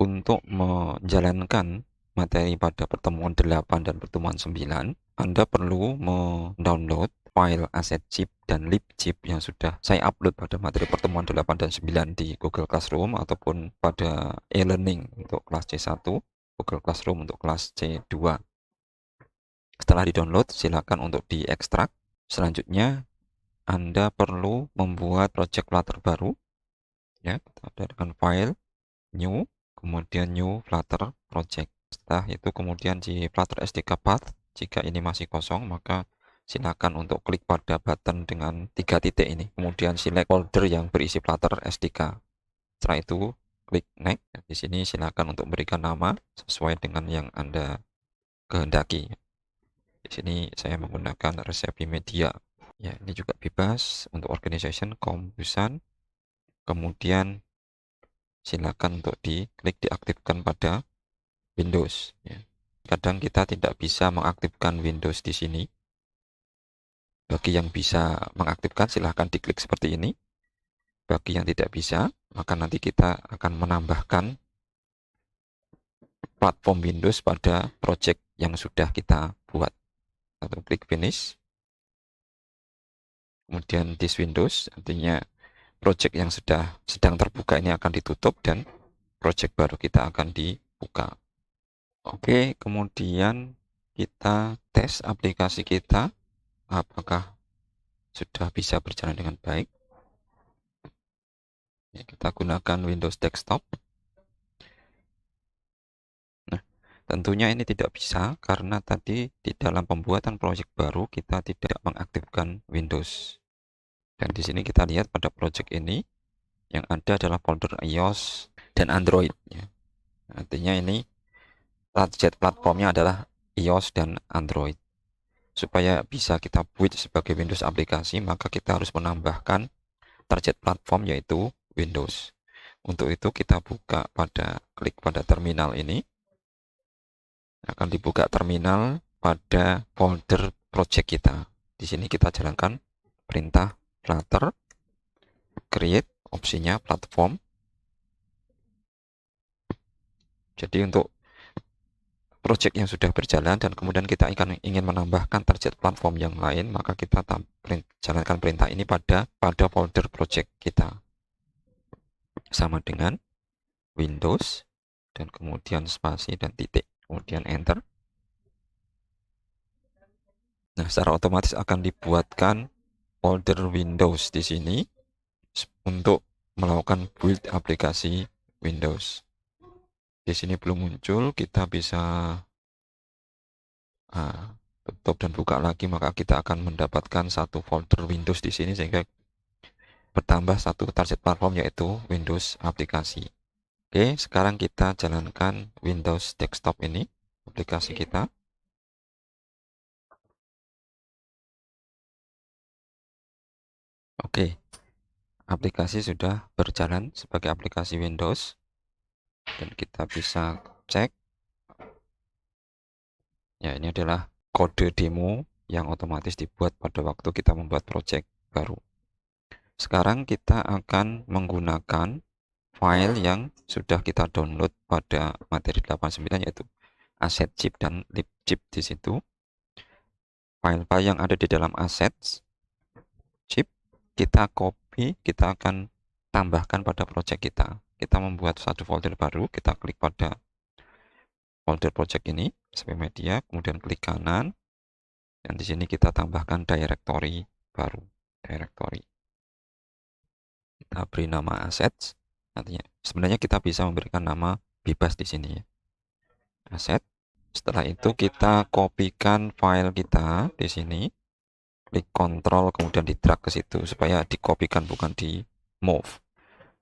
untuk menjalankan materi pada pertemuan 8 dan pertemuan 9, Anda perlu mendownload file aset chip dan lib chip yang sudah saya upload pada materi pertemuan 8 dan 9 di Google Classroom ataupun pada e-learning untuk kelas C1, Google Classroom untuk kelas C2. Setelah di-download, silakan untuk diekstrak. Selanjutnya, Anda perlu membuat project Flutter baru. Ya, kita ada dengan file new, kemudian new Flutter project. Setelah itu kemudian di Flutter SDK path, jika ini masih kosong, maka silakan untuk klik pada button dengan 3 titik ini. Kemudian select folder yang berisi Flutter SDK. Setelah itu klik next. Di sini silakan untuk berikan nama sesuai dengan yang Anda kehendaki. Di sini saya menggunakan Resepi Media. Ya, ini juga bebas untuk organization, kompusan. Kemudian silakan untuk diklik diaktifkan pada Windows. Ya. Kadang kita tidak bisa mengaktifkan Windows di sini. Bagi yang bisa mengaktifkan, silahkan diklik seperti ini. Bagi yang tidak bisa, maka nanti kita akan menambahkan platform Windows pada project yang sudah kita buat. Atau klik finish. Kemudian this Windows, artinya project yang sedang terbuka ini akan ditutup dan project baru kita akan dibuka. Oke, kemudian kita tes aplikasi kita apakah sudah bisa berjalan dengan baik. Ya, kita gunakan Windows Desktop. Nah, tentunya ini tidak bisa karena tadi di dalam pembuatan proyek baru kita tidak mengaktifkan Windows. Dan di sini kita lihat pada proyek ini yang ada adalah folder iOS dan Android. Ya. Artinya ini target platformnya adalah iOS dan Android. Supaya bisa kita build sebagai Windows aplikasi, maka kita harus menambahkan target platform yaitu Windows. Untuk itu kita klik pada terminal ini. Akan dibuka terminal pada folder project kita. Di sini kita jalankan perintah Flutter, create, opsinya platform. Jadi untuk project yang sudah berjalan dan kemudian kita ingin menambahkan target platform yang lain, maka kita jalankan perintah ini pada folder project kita. Sama dengan Windows dan kemudian spasi dan titik, kemudian enter. Nah, secara otomatis akan dibuatkan folder Windows di sini untuk melakukan build aplikasi Windows. Di sini belum muncul, kita bisa tutup dan buka lagi, maka kita akan mendapatkan satu folder Windows di sini sehingga bertambah satu target platform yaitu Windows aplikasi. Oke, sekarang kita jalankan Windows Desktop ini, aplikasi kita. Oke, aplikasi sudah berjalan sebagai aplikasi Windows dan kita bisa cek. Ya, ini adalah kode demo yang otomatis dibuat pada waktu kita membuat project baru. Sekarang kita akan menggunakan file yang sudah kita download pada materi 89 yaitu aset chip dan lib chip di situ. File-file yang ada di dalam assets chip kita copy, kita akan tambahkan pada project kita. Kita membuat satu folder baru, kita klik pada folder project ini, SP Media, kemudian klik kanan, dan di sini kita tambahkan directory baru, directory. Kita beri nama assets. Nantinya sebenarnya kita bisa memberikan nama bebas di sini ya. Asset. Setelah itu kita kopikan file kita di sini. Klik Ctrl kemudian di drag ke situ supaya dikopikan bukan di move.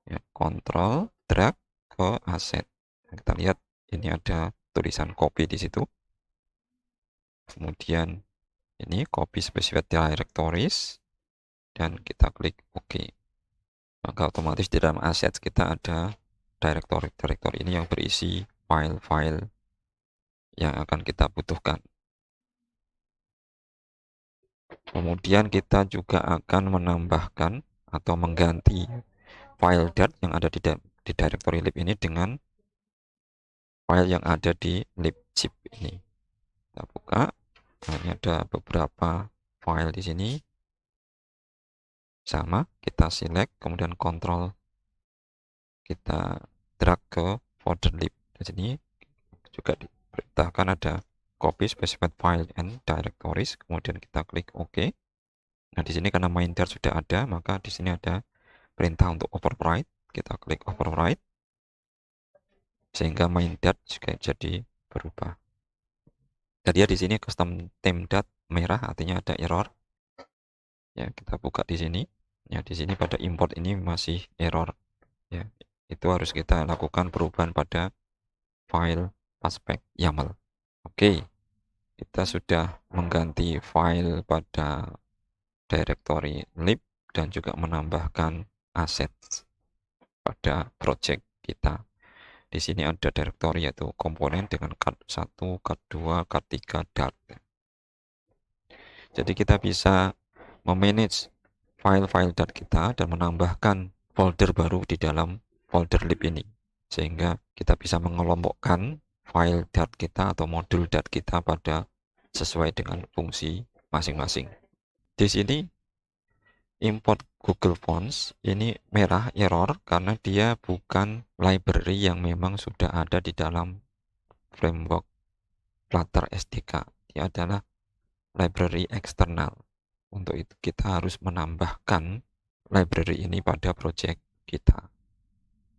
Ya, Ctrl drag ke asset. Kita lihat ini ada tulisan copy di situ. Kemudian ini copy specified directories dan kita klik OK. Maka otomatis di dalam assets kita ada directory ini yang berisi file-file yang akan kita butuhkan. Kemudian kita juga akan menambahkan atau mengganti file .dat yang ada di directory lib ini dengan file yang ada di libzip ini. Kita buka. Nah, ini ada beberapa file di sini. Sama, kita select, kemudian kontrol, kita drag ke folder lib. Di sini juga diperintahkan ada copy specified file and directories, kemudian kita klik OK. Nah, di sini karena main.dart sudah ada, maka di sini ada perintah untuk overwrite. Kita klik overwrite, sehingga main.dart juga jadi berubah. Jadi ya di sini custom theme.dart merah, artinya ada error. Ya, kita buka di sini. Ya, di sini pada import ini masih error. Ya, itu harus kita lakukan perubahan pada file paspec YAML. Oke, kita sudah mengganti file pada directory lib dan juga menambahkan aset pada project kita. Di sini ada directory yaitu komponen dengan card1, card2, card3, dart. Jadi kita bisa memanage file-file dart kita dan menambahkan folder baru di dalam folder lib ini, sehingga kita bisa mengelompokkan file dart kita atau modul dart kita pada sesuai dengan fungsi masing-masing. Di sini import Google Fonts ini merah error karena dia bukan library yang memang sudah ada di dalam framework Flutter SDK. Dia adalah library eksternal. Untuk itu kita harus menambahkan library ini pada project kita.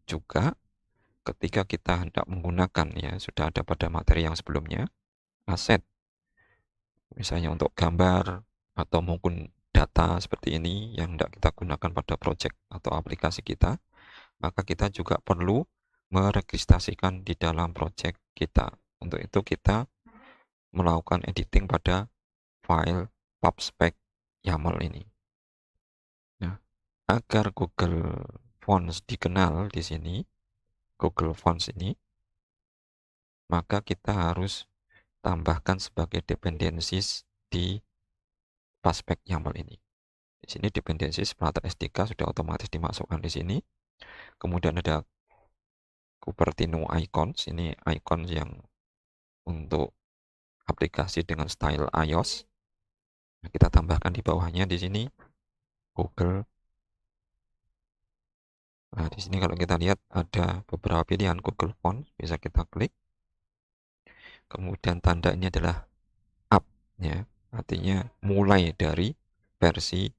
Juga ketika kita hendak menggunakan, ya sudah ada pada materi yang sebelumnya, aset misalnya untuk gambar atau mungkin data seperti ini yang hendak kita gunakan pada project atau aplikasi kita, maka kita juga perlu meregistrasikan di dalam project kita. Untuk itu kita melakukan editing pada file pubspec YAML ini. Nah, agar Google Fonts dikenal di sini, Google Fonts ini, maka kita harus tambahkan sebagai dependencies di pubspec YAML ini. Di sini dependencies Flutter SDK sudah otomatis dimasukkan di sini. Kemudian ada Cupertino icons, ini icon yang untuk aplikasi dengan style iOS. Nah, kita tambahkan di bawahnya di sini Google. Nah, di sini kalau kita lihat ada beberapa pilihan Google Fonts, bisa kita klik. Kemudian tanda ini adalah up, ya, artinya mulai dari versi,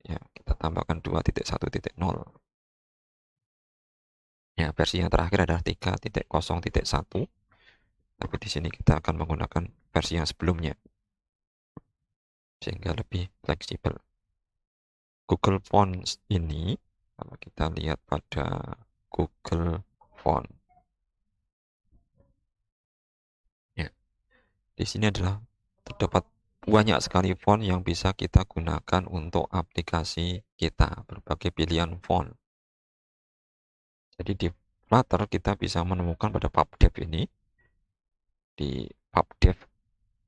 ya, kita tambahkan 2.1.0. Ya, versi yang terakhir adalah 3.0.1. Tapi di sini kita akan menggunakan versi yang sebelumnya, sehingga lebih fleksibel. Google Fonts ini, kalau kita lihat pada Google Font, ya, di sini adalah terdapat banyak sekali font yang bisa kita gunakan untuk aplikasi kita, berbagai pilihan font. Jadi di Flutter kita bisa menemukan pada pubdev ini, di pubdev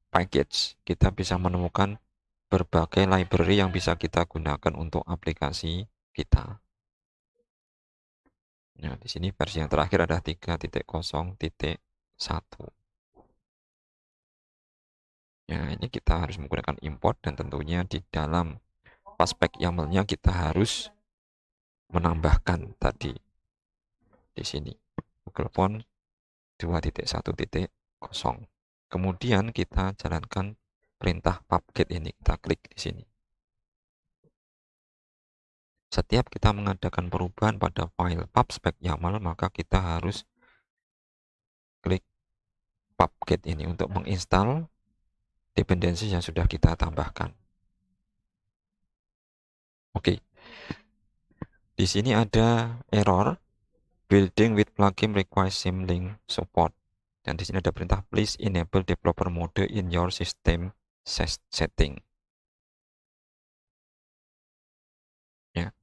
package kita bisa menemukan berbagai library yang bisa kita gunakan untuk aplikasi kita. Nah, di sini versi yang terakhir adalah 3.0.1. Ya, ini kita harus menggunakan import dan tentunya di dalam pubspec YAML-nya kita harus menambahkan tadi di sini Google Font 2.1.0. Kemudian kita jalankan perintah pubget ini, kita klik di sini. Setiap kita mengadakan perubahan pada file pubspec YAML, maka kita harus klik pubget ini untuk menginstal dependensi yang sudah kita tambahkan. Oke. Di sini ada error building with plugin requires symlink support. Dan di sini ada perintah please enable developer mode in your system setting. Ya.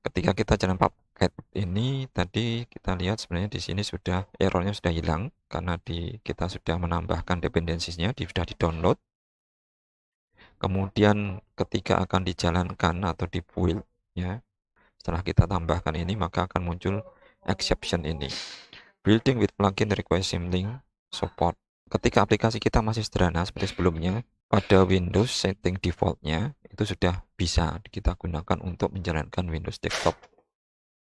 Ketika kita jalan pubget ini tadi kita lihat sebenarnya di sini sudah errornya sudah hilang karena kita sudah menambahkan dependensinya, sudah di-download. Kemudian ketika akan dijalankan atau di-build, ya, setelah kita tambahkan ini maka akan muncul exception ini. Building with plugin requires symlink support. Ketika aplikasi kita masih sederhana seperti sebelumnya, pada Windows setting defaultnya itu sudah bisa kita gunakan untuk menjalankan Windows desktop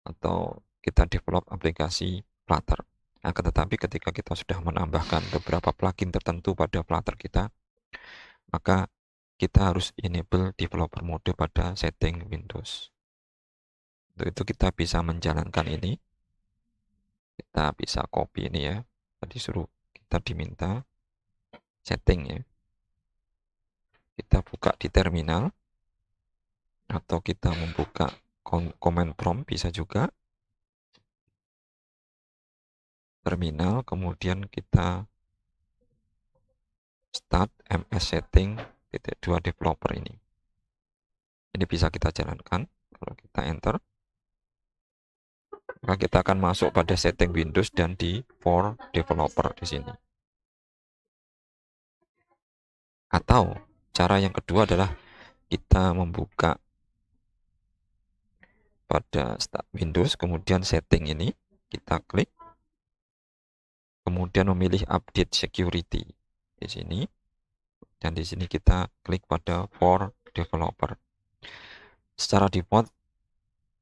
atau kita develop aplikasi Flutter. Akan tetapi ketika kita sudah menambahkan beberapa plugin tertentu pada Flutter kita, maka kita harus enable developer mode pada setting Windows. Untuk itu kita bisa menjalankan ini. Kita bisa copy ini ya. Tadi suruh kita diminta setting ya. Kita buka di terminal atau kita membuka command prompt bisa juga. Terminal, kemudian kita start ms setting .2 developer ini. Ini bisa kita jalankan. Kalau kita enter, maka kita akan masuk pada setting Windows dan di for developer di sini. Atau cara yang kedua adalah kita membuka pada start Windows, kemudian setting ini kita klik, kemudian memilih update security di sini, dan di sini kita klik pada for developer. Secara default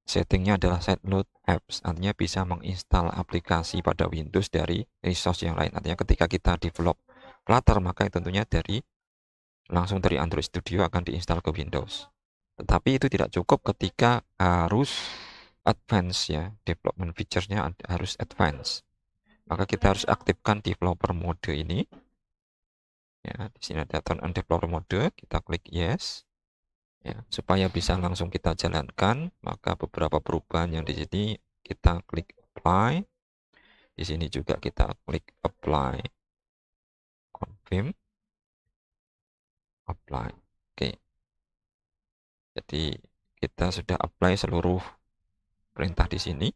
settingnya adalah set load apps, artinya bisa menginstal aplikasi pada Windows dari resource yang lain. Artinya ketika kita develop Flutter, maka tentunya langsung dari Android Studio akan diinstal ke Windows. Tetapi itu tidak cukup ketika harus advance ya, development feature-nya harus advance. Maka kita harus aktifkan developer mode ini. Ya, di sini ada turn on developer mode, kita klik yes. Ya, supaya bisa langsung kita jalankan, maka beberapa perubahan yang di sini kita klik apply. Di sini juga kita klik apply, confirm, apply. Oke. Jadi kita sudah apply seluruh perintah di sini.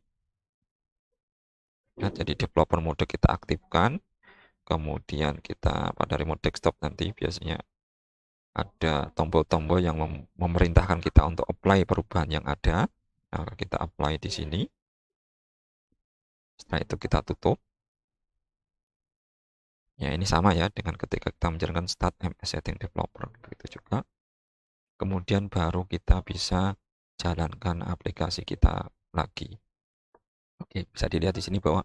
Ya, jadi developer mode kita aktifkan. Kemudian kita pada remote desktop nanti biasanya ada tombol-tombol yang memerintahkan kita untuk apply perubahan yang ada. Nah, kita apply di sini. Setelah itu kita tutup. Ya, ini sama ya dengan ketika kita menjalankan start ms setting developer. Begitu juga. Kemudian baru kita bisa jalankan aplikasi kita lagi. Oke, bisa dilihat di sini bahwa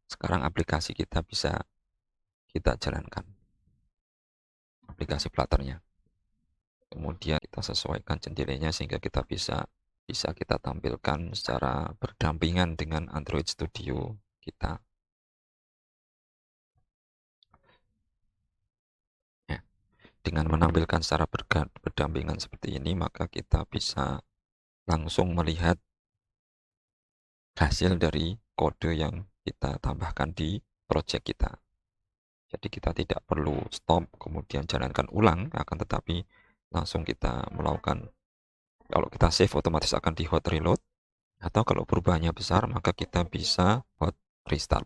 sekarang aplikasi kita bisa kita jalankan. Aplikasi Flutter-nya. Kemudian kita sesuaikan jendelanya sehingga kita bisa kita tampilkan secara berdampingan dengan Android Studio kita. Ya. Dengan menampilkan secara berdampingan seperti ini, maka kita bisa langsung melihat hasil dari kode yang kita tambahkan di project kita. Jadi kita tidak perlu stop kemudian jalankan ulang, akan tetapi langsung kita melakukan, kalau kita save otomatis akan di hot reload, atau kalau perubahannya besar maka kita bisa hot restart.